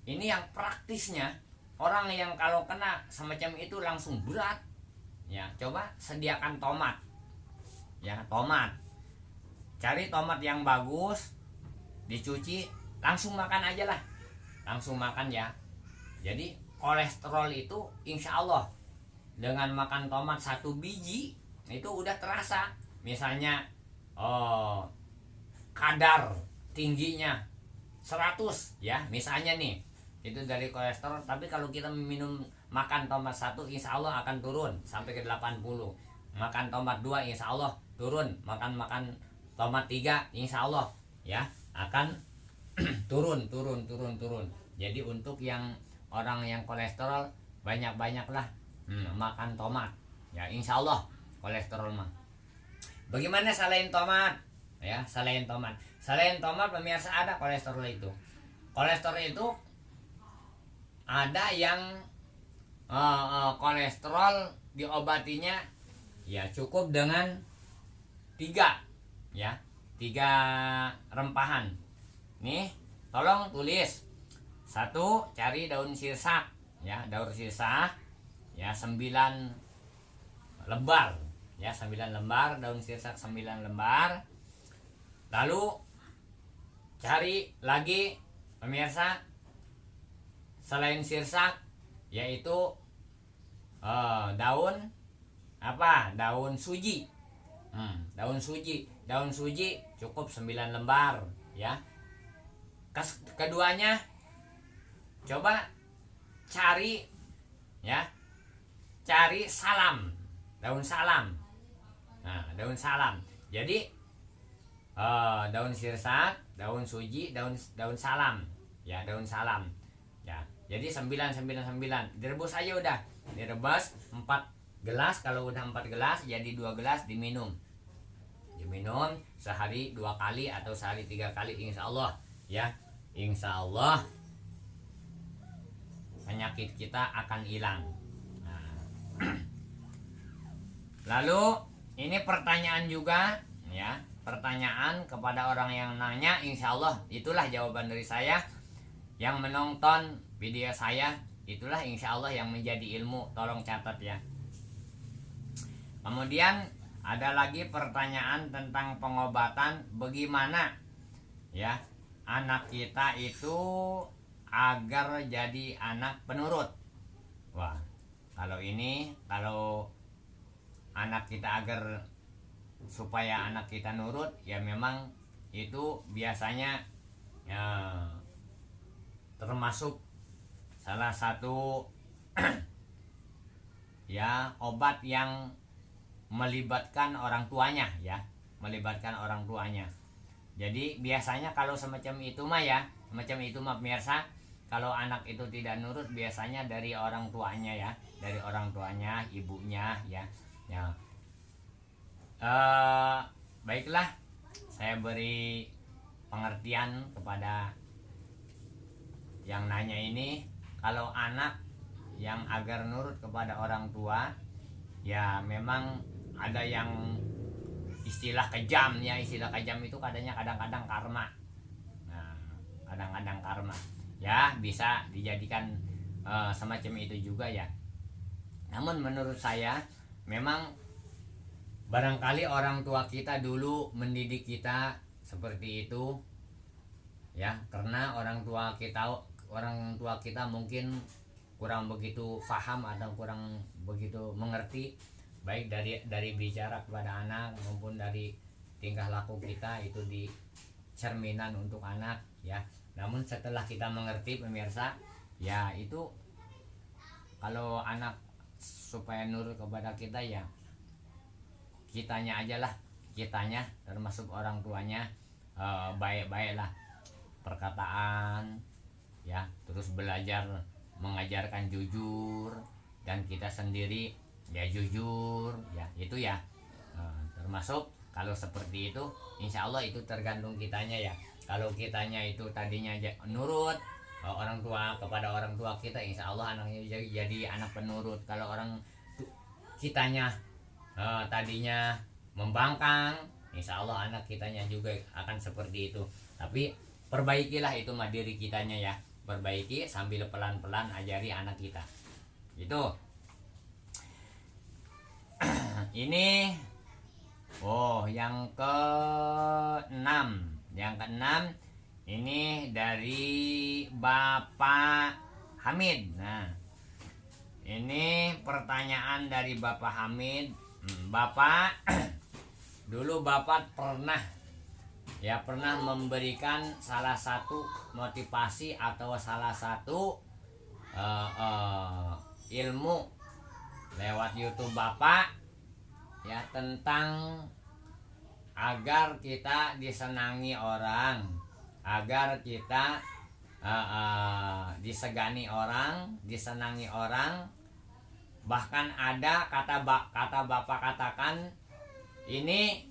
Ini yang praktisnya, orang yang kalau kena semacam itu langsung berat ya. Coba sediakan tomat ya, tomat, cari tomat yang bagus, dicuci, langsung makan aja lah, langsung makan ya. Jadi kolesterol itu insya Allah dengan makan tomat 1 biji itu udah terasa. Misalnya kadar tingginya 100 ya misalnya nih, itu dari kolesterol. Tapi kalau kita makan tomat 1, insya Allah akan turun sampai ke 80. Makan tomat 2 insya Allah turun. Makan tomat 3 insya Allah ya akan turun. Jadi untuk yang orang yang kolesterol, banyak-banyaklah makan tomat ya, insya Allah kolesterol mah. Bagaimana selain tomat ya, selain tomat pemirsa, ada kolesterol itu. Kolesterol itu ada yang kolesterol diobatinya ya cukup dengan 3 rempahan. Nih tolong tulis. 1, cari daun sirsak ya, daun sirsak ya 9 lembar ya, 9 lembar daun sirsak, 9 lembar. Lalu cari lagi pemirsa selain sirsak, yaitu daun apa? Daun suji. Daun suji cukup 9 lembar ya. Keduanya coba cari ya, cari salam, daun salam. Nah, daun salam. Jadi daun sirsak, daun suji, daun salam. Ya, daun salam. Ya. Jadi 9 direbus aja udah. Direbus 4 gelas, kalau udah 4 gelas jadi 2 gelas diminum. Diminum sehari 2 kali atau sehari 3 kali, insya Allah ya. Insya Allah penyakit kita akan hilang. Nah. Lalu ini pertanyaan juga ya, pertanyaan kepada orang yang nanya, insya Allah itulah jawaban dari saya. Yang menonton video saya, itulah insya Allah yang menjadi ilmu, tolong catat ya. Kemudian ada lagi pertanyaan tentang pengobatan, bagaimana ya anak kita itu agar jadi anak penurut. Wah, kalau anak kita agar supaya anak kita nurut, ya memang itu biasanya ya, termasuk salah satu ya obat yang melibatkan orang tuanya ya, melibatkan orang tuanya. Jadi biasanya kalau semacam itu mah pemirsa, kalau anak itu tidak nurut biasanya dari orang tuanya ya, dari orang tuanya, ibunya ya. Ya. Baiklah, saya beri pengertian kepada yang nanya ini. Kalau anak yang agar nurut kepada orang tua, ya memang ada yang istilah kejam ya. Istilah kejam itu kadang-kadang karma. Nah, kadang-kadang karma ya, bisa dijadikan semacam itu juga ya. Namun menurut saya memang barangkali orang tua kita dulu mendidik kita seperti itu ya, karena orang tua kita mungkin kurang begitu paham atau kurang begitu mengerti, baik dari bicara kepada anak maupun dari tingkah laku kita, itu di cerminan untuk anak ya. Namun setelah kita mengerti pemirsa ya, itu kalau anak supaya nurut kepada kita ya, kitanya aja lah, kitanya termasuk orang tuanya baik-baiklah perkataan ya, terus belajar mengajarkan jujur, dan kita sendiri ya jujur ya, itu ya. Termasuk kalau seperti itu insya Allah itu tergantung kitanya ya. Kalau kitanya itu tadinya nurut orang tua kepada orang tua kita, insya Allah anaknya jadi anak penurut. Kalau kitanya tadinya membangkang, insya Allah anak kitanya juga akan seperti itu. Tapi perbaikilah itu mah diri kitanya ya, perbaiki sambil pelan-pelan ajari anak kita itu. Ini yang keenam ini dari Bapak Hamid. Nah, ini pertanyaan dari Bapak Hamid. Bapak dulu Bapak pernah memberikan salah satu motivasi atau salah satu ilmu lewat YouTube Bapak ya, tentang agar kita disenangi orang, agar kita disegani orang, disenangi orang. Bahkan ada kata Bapak katakan ini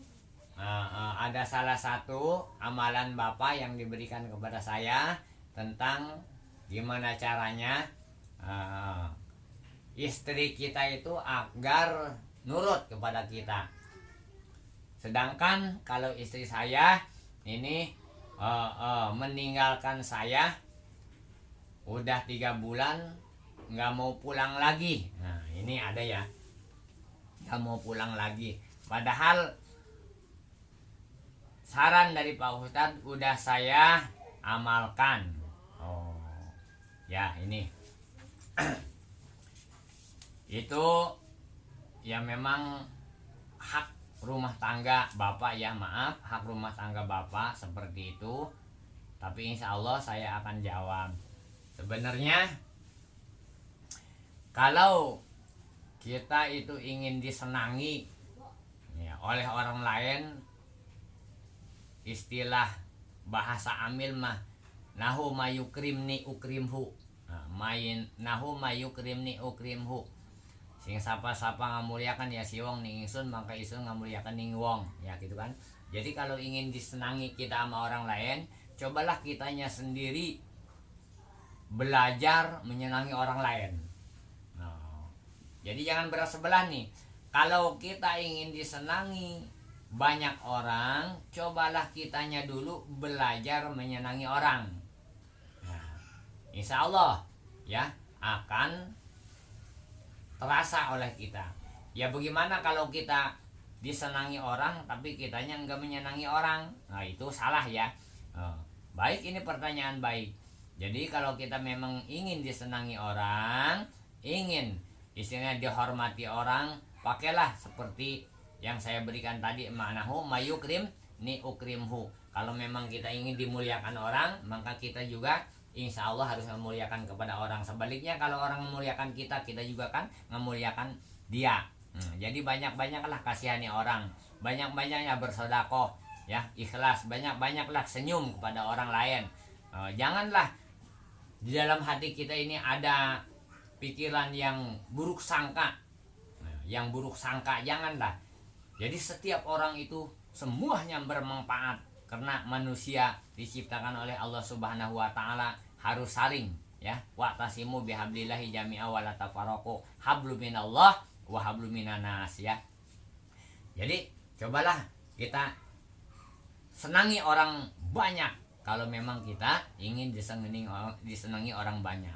ada salah satu amalan Bapak yang diberikan kepada saya tentang gimana caranya istri kita itu agar nurut kepada kita. Sedangkan kalau istri saya ini meninggalkan saya udah 3 bulan nggak mau pulang lagi. Nah, ini ada ya, nggak mau pulang lagi. Padahal saran dari Pak Ustadz udah saya amalkan. Oh ya, ini itu ya memang hak rumah tangga Bapak ya, maaf, hak rumah tangga Bapak seperti itu. Tapi insya Allah saya akan jawab. Sebenarnya kalau kita itu ingin disenangi ya, oleh orang lain, istilah bahasa amil mah nahu mayukrimni ukrimhu. Nahu mayukrimni ukrimhu. Sing sapa-sapa ngamuliakan ya si wong ning ingsun, maka ingsun ngamuliakan ning wong, ya gitu kan. Jadi kalau ingin disenangi kita sama orang lain, cobalah kitanya sendiri belajar menyenangi orang lain. Jadi jangan berat sebelah nih. Kalau kita ingin disenangi banyak orang, cobalah kitanya dulu belajar menyenangi orang. Insya Allah ya akan terasa oleh kita. Ya bagaimana kalau kita disenangi orang tapi kitanya enggak menyenangi orang? Nah itu salah ya. Baik, ini pertanyaan baik. Jadi kalau kita memang ingin disenangi orang, ingin istilahnya dihormati orang, pakailah seperti yang saya berikan tadi, ma'nahu mayukrim ni ukrimhu. Kalau memang kita ingin dimuliakan orang, maka kita juga insya Allah harus memuliakan kepada orang. Sebaliknya kalau orang memuliakan kita, kita juga kan memuliakan dia. Jadi banyak-banyaklah kasihani orang, banyak-banyaknya bersedekah ya, ikhlas, banyak-banyaklah senyum kepada orang lain. Janganlah di dalam hati kita ini ada pikiran yang buruk sangka. Yang buruk sangka janganlah. Jadi setiap orang itu semuanya bermanfaat, karena manusia diciptakan oleh Allah Subhanahu wa taala harus saling ya. Wa'tasimu bihablillahi jami'a wa la tafarraqu. Hablum minallah wa hablum minanas ya. Jadi cobalah kita senangi orang banyak kalau memang kita ingin disenangi orang banyak.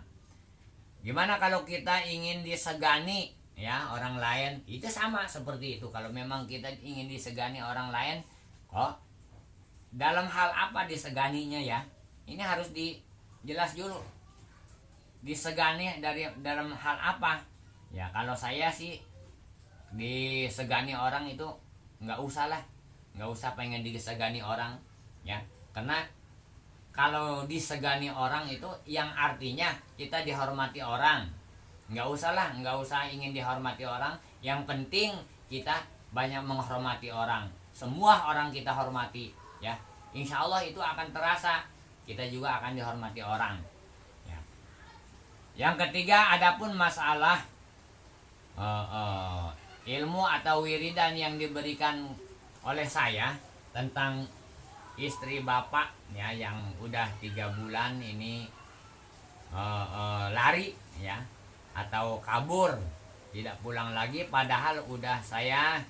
Gimana kalau kita ingin disegani ya orang lain? Itu sama seperti itu. Kalau memang kita ingin disegani orang lain, kok dalam hal apa diseganinya ya? Ini harus dijelas dulu. Disegani dalam hal apa? Ya kalau saya sih disegani orang itu nggak usah lah, nggak usah pengen disegani orang ya. Karena kalau disegani orang itu yang artinya kita dihormati orang. Nggak usah ingin dihormati orang. Yang penting kita banyak menghormati orang. Semua orang kita hormati ya. Insya Allah itu akan terasa. Kita juga akan dihormati orang ya. Yang ketiga, adapun masalah ilmu atau wiridan yang diberikan oleh saya tentang istri bapak ya, yang udah 3 bulan ini lari ya, atau kabur tidak pulang lagi, padahal udah saya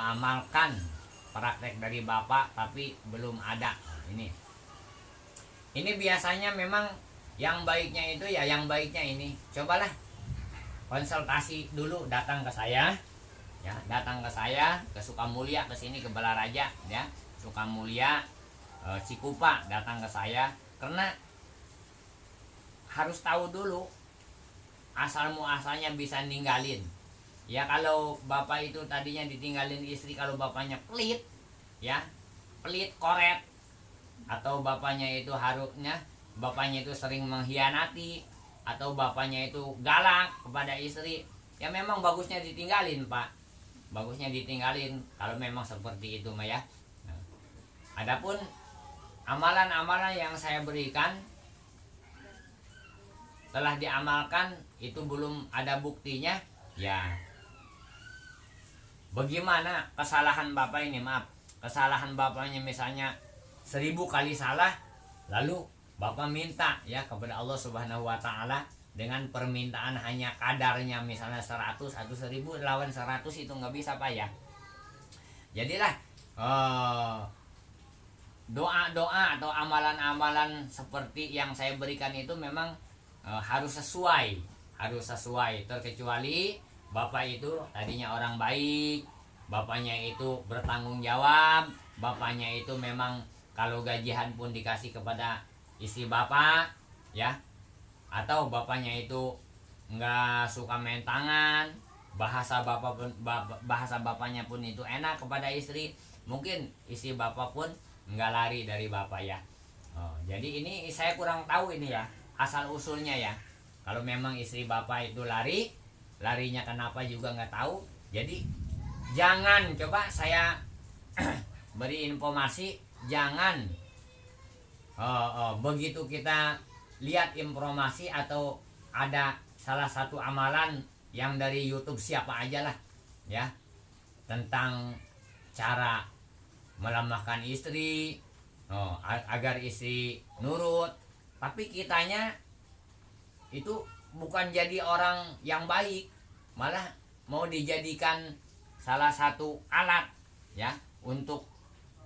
amalkan praktek dari bapak tapi belum ada. Ini biasanya memang yang baiknya itu ya, yang baiknya ini cobalah konsultasi dulu, datang ke saya ya, datang ke saya ke Sukamulya, ke sini ke Balaraja ya, Sukamulya Cikupa, datang ke saya karena harus tahu dulu asal muasalnya bisa ninggalin ya. Kalau bapak itu tadinya ditinggalin istri, kalau bapaknya pelit ya, pelit koret, atau bapaknya itu bapaknya itu sering mengkhianati, atau bapaknya itu galak kepada istri, ya memang bagusnya ditinggalin pak, bagusnya ditinggalin kalau memang seperti itu mah ya. Adapun amalan-amalan yang saya berikan telah diamalkan itu belum ada buktinya ya. Bagaimana kesalahan bapak ini, maaf, kesalahan bapaknya misalnya 1000 kali salah, lalu bapak minta ya kepada Allah Subhanahu wa taala dengan permintaan hanya kadarnya misalnya 100 atau 1000 lawan 100, itu nggak bisa pak ya. Jadilah doa-doa atau amalan-amalan seperti yang saya berikan itu memang harus sesuai, terkecuali bapak itu tadinya orang baik, bapaknya itu bertanggung jawab, bapaknya itu memang kalau gajian pun dikasih kepada istri bapak, ya, atau bapaknya itu nggak suka main tangan, bahasa bapaknya pun itu enak kepada istri, mungkin istri bapak pun nggak lari dari bapak ya. Jadi ini saya kurang tahu ini ya asal usulnya ya. Kalau memang istri bapak itu larinya kenapa juga nggak tahu. Jadi jangan, coba saya beri informasi, jangan begitu kita lihat informasi atau ada salah satu amalan yang dari YouTube siapa aja lah ya, tentang cara melemahkan istri, agar istri nurut, tapi kitanya itu bukan jadi orang yang baik, malah mau dijadikan salah satu alat ya untuk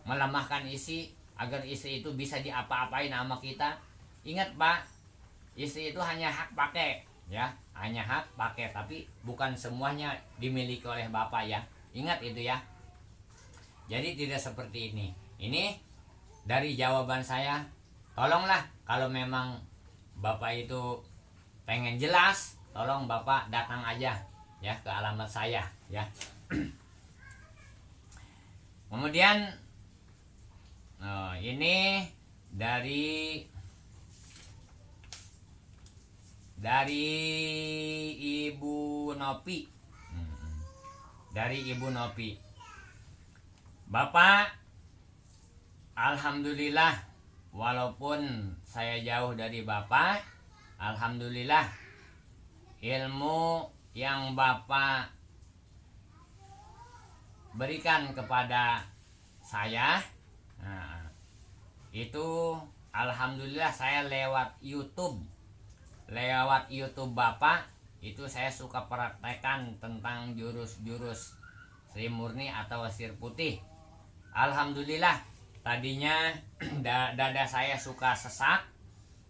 melemahkan istri agar istri itu bisa diapa-apain sama kita. Ingat Pak, istri itu hanya hak pakai ya, hanya hak pakai, tapi bukan semuanya dimiliki oleh bapak ya. Ingat itu ya. Jadi tidak seperti ini. Ini dari jawaban saya. Tolonglah kalau memang bapak itu pengen jelas, tolong bapak datang aja ya ke alamat saya ya. Kemudian ini dari Ibu Nopi. Dari Ibu Nopi. Bapak, alhamdulillah, walaupun saya jauh dari Bapak, alhamdulillah ilmu yang Bapak berikan kepada saya, itu alhamdulillah saya lewat YouTube Bapak itu saya suka praktekkan tentang jurus-jurus Sri Murni atau Sir Putih. Alhamdulillah, tadinya dada saya suka sesak,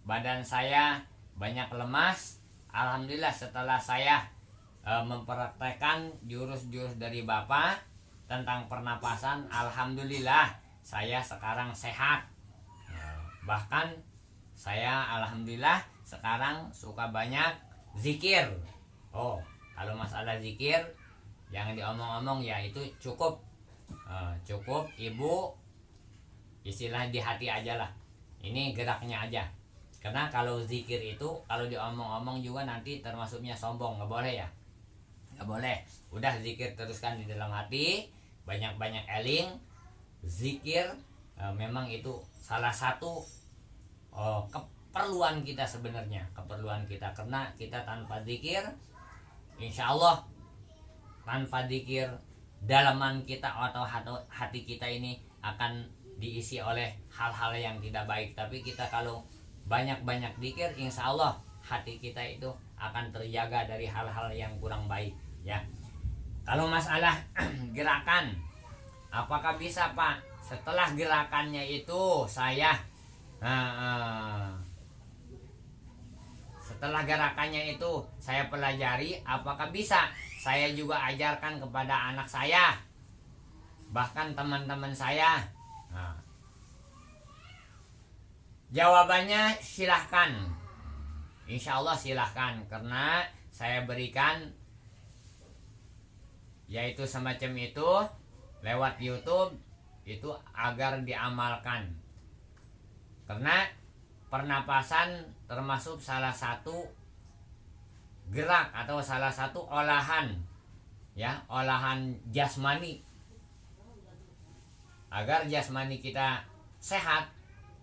badan saya banyak lemas. Alhamdulillah setelah saya mempraktekkan jurus-jurus dari Bapak tentang pernapasan, alhamdulillah saya sekarang sehat. Bahkan saya alhamdulillah sekarang suka banyak zikir. Kalau masalah zikir jangan diomong-omong ya, itu cukup Ibu istilah di hati aja lah. Ini geraknya aja. Karena kalau zikir itu kalau diomong-omong juga nanti termasuknya sombong, nggak boleh ya. Nggak boleh. Udah zikir teruskan di dalam hati, banyak-banyak eling. Zikir memang itu salah satu keperluan kita sebenarnya, karena kita tanpa zikir, insya Allah tanpa zikir dalaman kita atau hati kita ini akan diisi oleh hal-hal yang tidak baik. Tapi kita kalau banyak-banyak zikir, insya Allah hati kita itu akan terjaga dari hal-hal yang kurang baik ya. Kalau masalah gerakan, apakah bisa Pak setelah gerakannya itu saya setelah gerakannya itu saya pelajari, apakah bisa saya juga ajarkan kepada anak saya, bahkan teman-teman saya? Jawabannya silahkan, insya Allah silahkan, karena saya berikan yaitu semacam itu lewat YouTube itu agar diamalkan. Karena pernapasan termasuk salah satu gerak atau salah satu olahan ya, olahan jasmani. Agar jasmani kita sehat,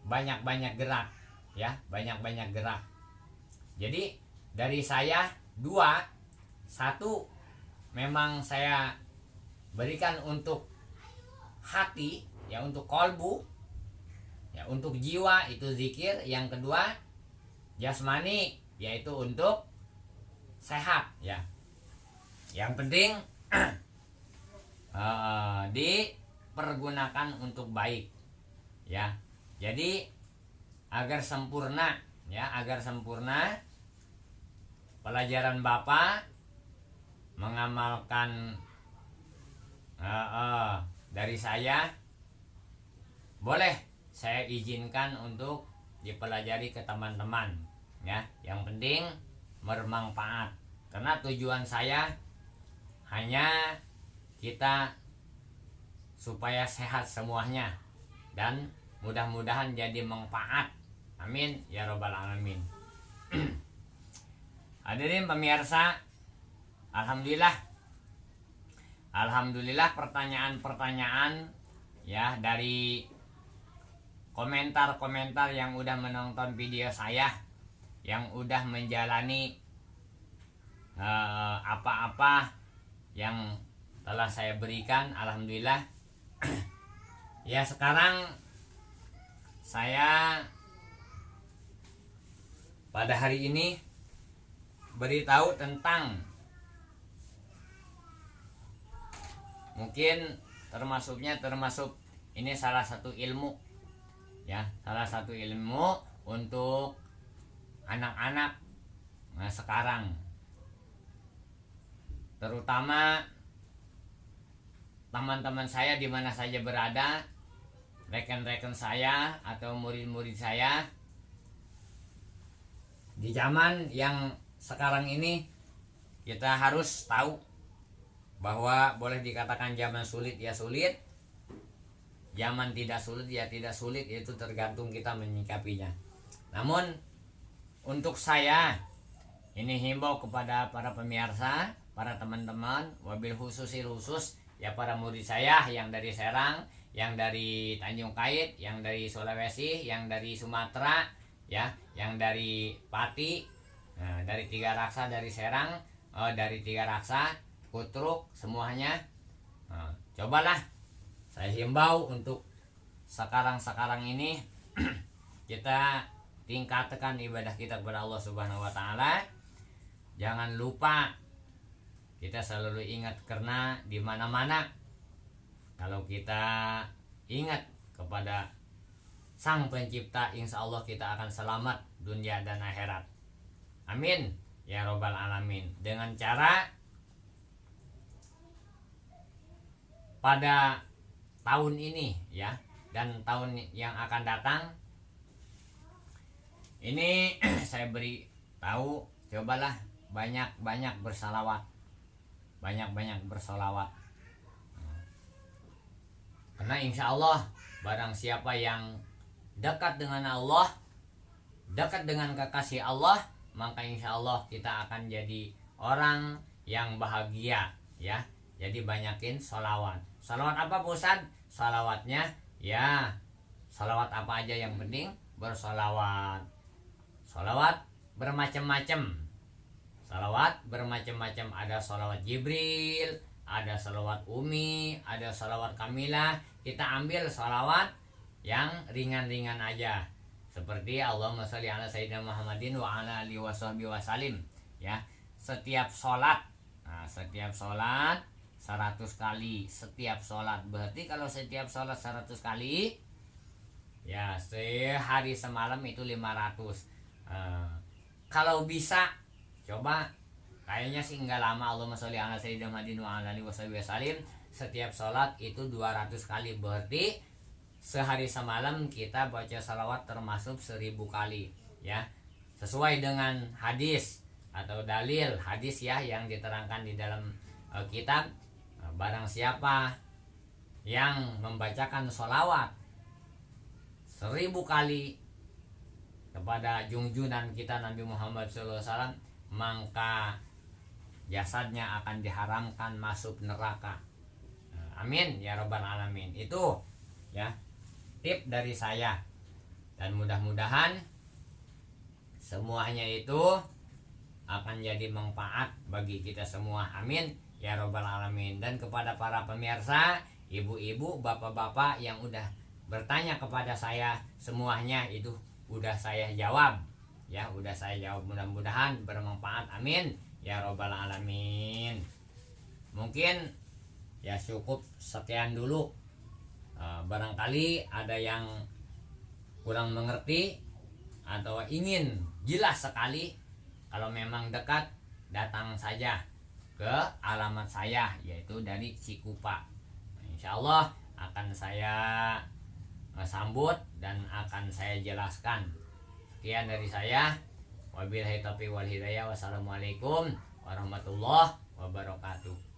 banyak-banyak gerak ya, banyak-banyak gerak. Jadi dari saya satu memang saya berikan untuk hati ya, untuk kolbu ya, untuk jiwa itu zikir. Yang kedua jasmani, yaitu untuk sehat ya. Yang penting dipergunakan untuk baik ya. Jadi agar sempurna ya, agar sempurna pelajaran Bapak mengamalkan dari saya boleh saya izinkan untuk dipelajari ke teman-teman ya. Yang penting bermanfaat, karena tujuan saya hanya kita supaya sehat semuanya dan mudah-mudahan jadi manfaat. Amin ya robbal alamin. Hadirin pemirsa, alhamdulillah pertanyaan-pertanyaan ya dari komentar-komentar yang udah menonton video saya, yang udah menjalani apa-apa yang telah saya berikan, alhamdulillah. Ya, sekarang saya pada hari ini beritahu tentang, mungkin termasuk ini salah satu ilmu ya, salah satu ilmu untuk anak-anak sekarang, terutama teman-teman saya di mana saja berada, rekan-rekan saya atau murid-murid saya di zaman yang sekarang ini. Kita harus tahu bahwa boleh dikatakan zaman sulit ya sulit, zaman tidak sulit ya tidak sulit, itu tergantung kita menyikapinya. Namun untuk saya ini himbau kepada para pemirsa, para teman-teman, wabil khusus ya para murid saya yang dari Serang, yang dari Tanjung Kait, yang dari Sulawesi, yang dari Sumatera ya, yang dari Pati, dari Tiga Raksa, dari Serang, dari Tiga Raksa, Kutruk, semuanya. Cobalah saya himbau untuk sekarang ini kita tingkatkan ibadah kita kepada Allah Subhanahu wa taala. Jangan lupa kita selalu ingat, karena di mana-mana kalau kita ingat kepada Sang Pencipta, insya Allah kita akan selamat dunia dan akhirat. Amin ya robbal alamin. Dengan cara pada tahun ini ya, dan tahun yang akan datang ini saya beri tahu, cobalah banyak bersalawat, banyak bersolawat, karena insya Allah barang siapa yang dekat dengan Allah, dekat dengan kekasih Allah, maka insya Allah kita akan jadi orang yang bahagia ya. Jadi banyakin sholawat. Sholawat apa Ustaz? Sholawatnya ya sholawat apa aja, yang penting bersolawat. Sholawat bermacam-macam. Sholawat bermacam-macam. Ada sholawat Jibril, ada sholawat Umi, ada sholawat Kamilah. Kita ambil sholawat yang ringan-ringan aja, seperti Allahumma sholli ala sayyidina Muhammadin wa ala alihi washabbihi wasallim ya. Setiap sholat, setiap sholat 100 kali setiap sholat. Berarti kalau setiap sholat 100 kali ya sehari semalam itu 500. Kalau bisa coba, kayaknya sih enggak lama, Allahumma sholli ala sayyidina Muhammadin wa ala alihi wasallim, setiap sholat itu 200 kali. Berarti sehari semalam kita baca salawat termasuk 1000 kali ya, sesuai dengan hadis atau dalil hadis ya yang diterangkan di dalam kitab. Barang siapa yang membacakan sholawat 1000 kali kepada junjunan kita Nabi Muhammad SAW, maka jasadnya akan diharamkan masuk neraka. Amin ya robbal alamin. Itu ya tip dari saya, dan mudah-mudahan semuanya itu akan jadi manfaat bagi kita semua. Amin ya robbal alamin. Dan kepada para pemirsa, ibu-ibu, bapak-bapak yang udah bertanya kepada saya, semuanya itu udah saya jawab ya, udah saya jawab. Mudah-mudahan bermanfaat. Amin ya robbal alamin. Mungkin ya cukup sekian dulu. Barangkali ada yang kurang mengerti atau ingin jelas sekali, kalau memang dekat datang saja ke alamat saya, yaitu dari Cikupa Insya Allah akan saya sambut dan akan saya jelaskan. Sekian dari saya. Wabillahi taufiq wal hidayah. Wassalamualaikum warahmatullahi wabarakatuh.